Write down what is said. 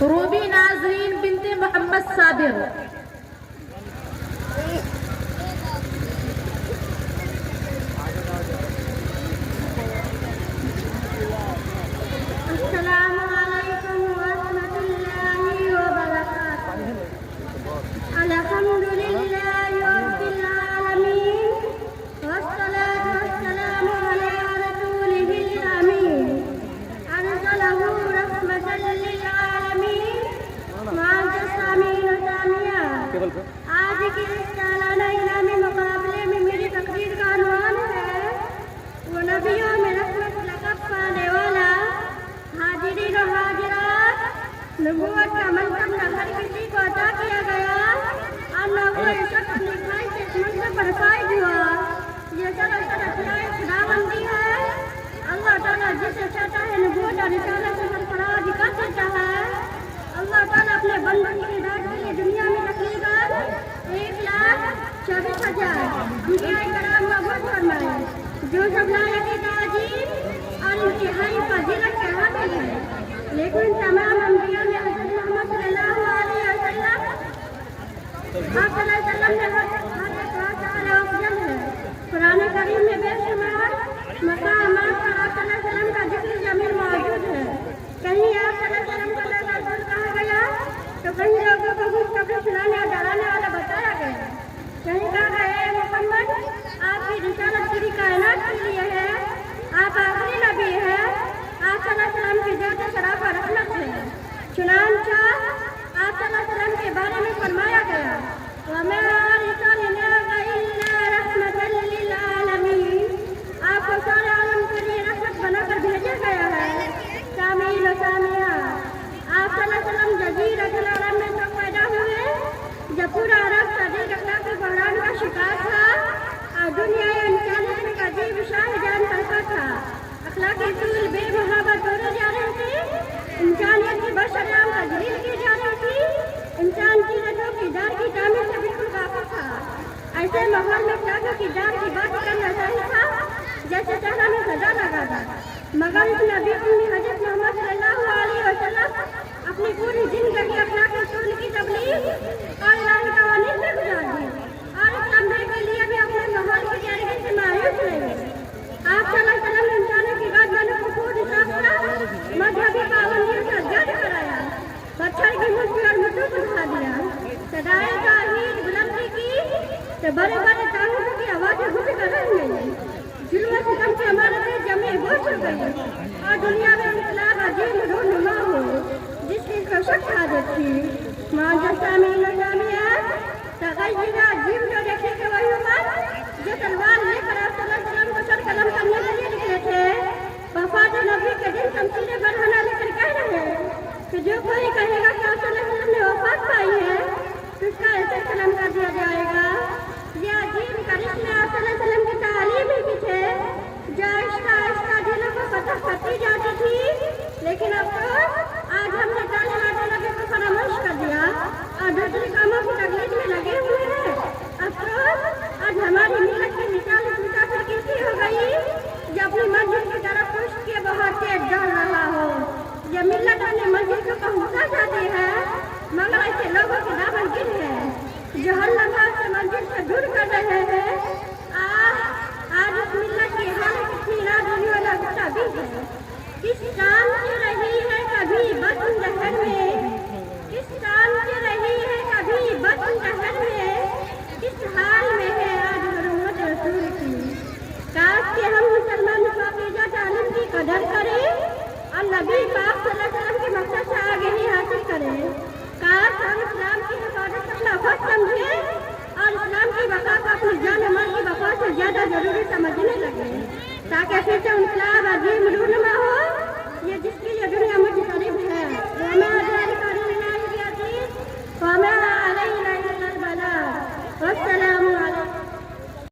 روبی ناظرین بنت محمد صابر. السلام علیکم ورحمۃ اللہ وبرکاتہ. الحمد للہ رب العالمین والصلاة والسلام علی رسولہ الامین ارسلہ رحمۃ للعالمین. معزز سامعین و سامعات، آج کے اس سالانہ انعامی مقابلے میں میری تقریر کا عنوان ہے وہ نبیوں میں رحمت لقب پانے والا. حاضرین و حاضرات، نبوت کا منصب نہ ہر کسی کو عطا کیا گیا اور نہ وہ شخص اپنی خواہش سے اس منصب پر فائز ہوا. یہ سراسر اختیار خداوندی ہے. اللہ تعالیٰ جسے چاہتا ہے نبوت اور رسالت سے سرفراز کر دیتا ہے. اللہ تعالیٰ اپنے بندوں کی ہدایت کے لیے دنیا میں تقریباً 1,24,000 انبیاء کرام مبعوث فرمائے جو سب لائق تعظیم اور انتہائی فضیلت کے حامل ہیں. لیکن تمام انبیاء میں حضرت محمد صلی اللہ علیہ وسلم آپ صلی اللہ علیہ وسلم نے ہر تعالیٰ افضل ہے. قرآن کریم میں بے شمار مقامات پر آپ صلی اللہ علیہ وسلم کا ذکر جمیل موجود ہے. کہیں آپ صلی اللہ علیہ وسلم کو اللہ رسول کہا گیا تو کہیں لوگوں کو خوشخبری سنانے اور ڈرانے والا بتایا گیا. کہیں کہا گیا اے محمد آپ کی رسالت پوری کائنات کے لیے ہے، آپ آخری نبی ہیں، آپ صلی اللہ علیہ وسلم کی ذات شرف و رحمت ہے. چنانچہ آپ صلی اللہ علیہ وسلم کے بارے میں فرمایا گیا وَمَا أَرْسَلْنَاكَ إِلَّا رَحْمَةً لِّلْعَالَمِينَ. آپ کو سارے عالم کے لیے رحمت بنا کر بھیجا گیا ہے. سامعین و سامعات، آپ صلی اللہ علیہ وسلم جزیرۃ العرب میں تب پیدا ہوئے جب پورا عرب شدید اخلاقی بحران کا شکار تھا اور دنیا انسانیت میں ایک عجیب شاہ جان طبقہ تھا. اخلاقی اصول بے محابت توڑے جا رہے تھے، انسانیت کی بشریام تجلیل کی جا رہی تھی، انسان کی رجوع کی دار کی تعمیر سے بالکل غافل تھا. ایسے ماحول میں چاہوں کی دار کی بات کرنا صحیح تھا جیسے چہرہ میں سزا لگا تھا. مگر اس نبی امی حضرت محمد صلی اللہ علیہ وسلم اپنی پوری زندگی اخلاقی اصول کی تبلیغ اور الہی قوانین میں گزار دی اور اس لمحے کے لیے بھی اپنے ماحول کی جاری سے مایوس رہے. آپ صلی اللہ علیہ وسلم نے انسانوں کی بات بانوں کو خود حساب کیا، مذہبی پابندیوں سے جج کرایا، پتھر کی مٹھی اور مٹھوں کو اٹھا دیا، صدائے توحید بلندی کی تو بڑے بڑے طاقتوں کی آوازیں اٹھ کر رہ گئی. ظلم و ستم کی عمارتیں جمع گوش ہو گئی اور دنیا میں انقلاب عظیم رونما ہو جس کی کو شک حاضر تھی. معزز سامعین و سامعات، تغیر عظیم جو دیکھے کہ وہی امت جو تلوار لے کر آپ صلی اللہ علیہ وسلم کو سر قلم کرنے کے لیے نکلے تھے، وفات نبی کے دن تمثیلیں برہنہ لے کر کہہ رہے ہیں کہ جو کوئی کہے گا کہ آپ صلی اللہ علیہ وسلم نے وفات پائی ہے تو اس کا ایسے قلم کر دیا جائے گا. یہ عظیم کرشمے آپ صلی اللہ علیہ وسلم کی تعلیم ہی کی تھے جو آہستہ آہستہ دلوں کو فتح کرتی جاتی تھی. لیکن اب تو آج ہم نے تعلیمات نبی کو فراموش کر دیا اور دوسرے کاموں کی تقلید میں لگے ہوئے ہیں. افسوس، آج ہماری ملت کی مثال اس مسافر کیسی ہو گئی جو اپنی مسجد کی طرف پشت کے بہت تیز دوڑ رہا ہو. یہ ملت اپنی مسجد کو پہنچنا چاہتی ہے مگر ایسے لوگوں کی دامن گیر ہے جو ہر لمحہ سے مسجد سے دور کر رہے ہیں. آج اس ملت کی حالت اتنی نادانی والا غصہ بھی ہے. کس کام سے رہی ہے کبھی بطن زہر میں، کس کام سے رہی ہے کبھی بطن زہر میں، کس حال میں ہے آج حرمت رسول کی. کاش کہ ہم مسلمان پاکیزہ تعلیم کی قدر کریں اور نبی پاک صلی اللہ علیہ وسلم کے مقصد سے آگے ہی حاصل کریں. کاش ہم اسلام کی حفاظت اپنا فرض سمجھیں اور اسلام کی بقا کو اپنی جان و مال کی بقا سے زیادہ ضروری سمجھنے لگے تاکہ پھر سے انقلاب عظیم رونما ہو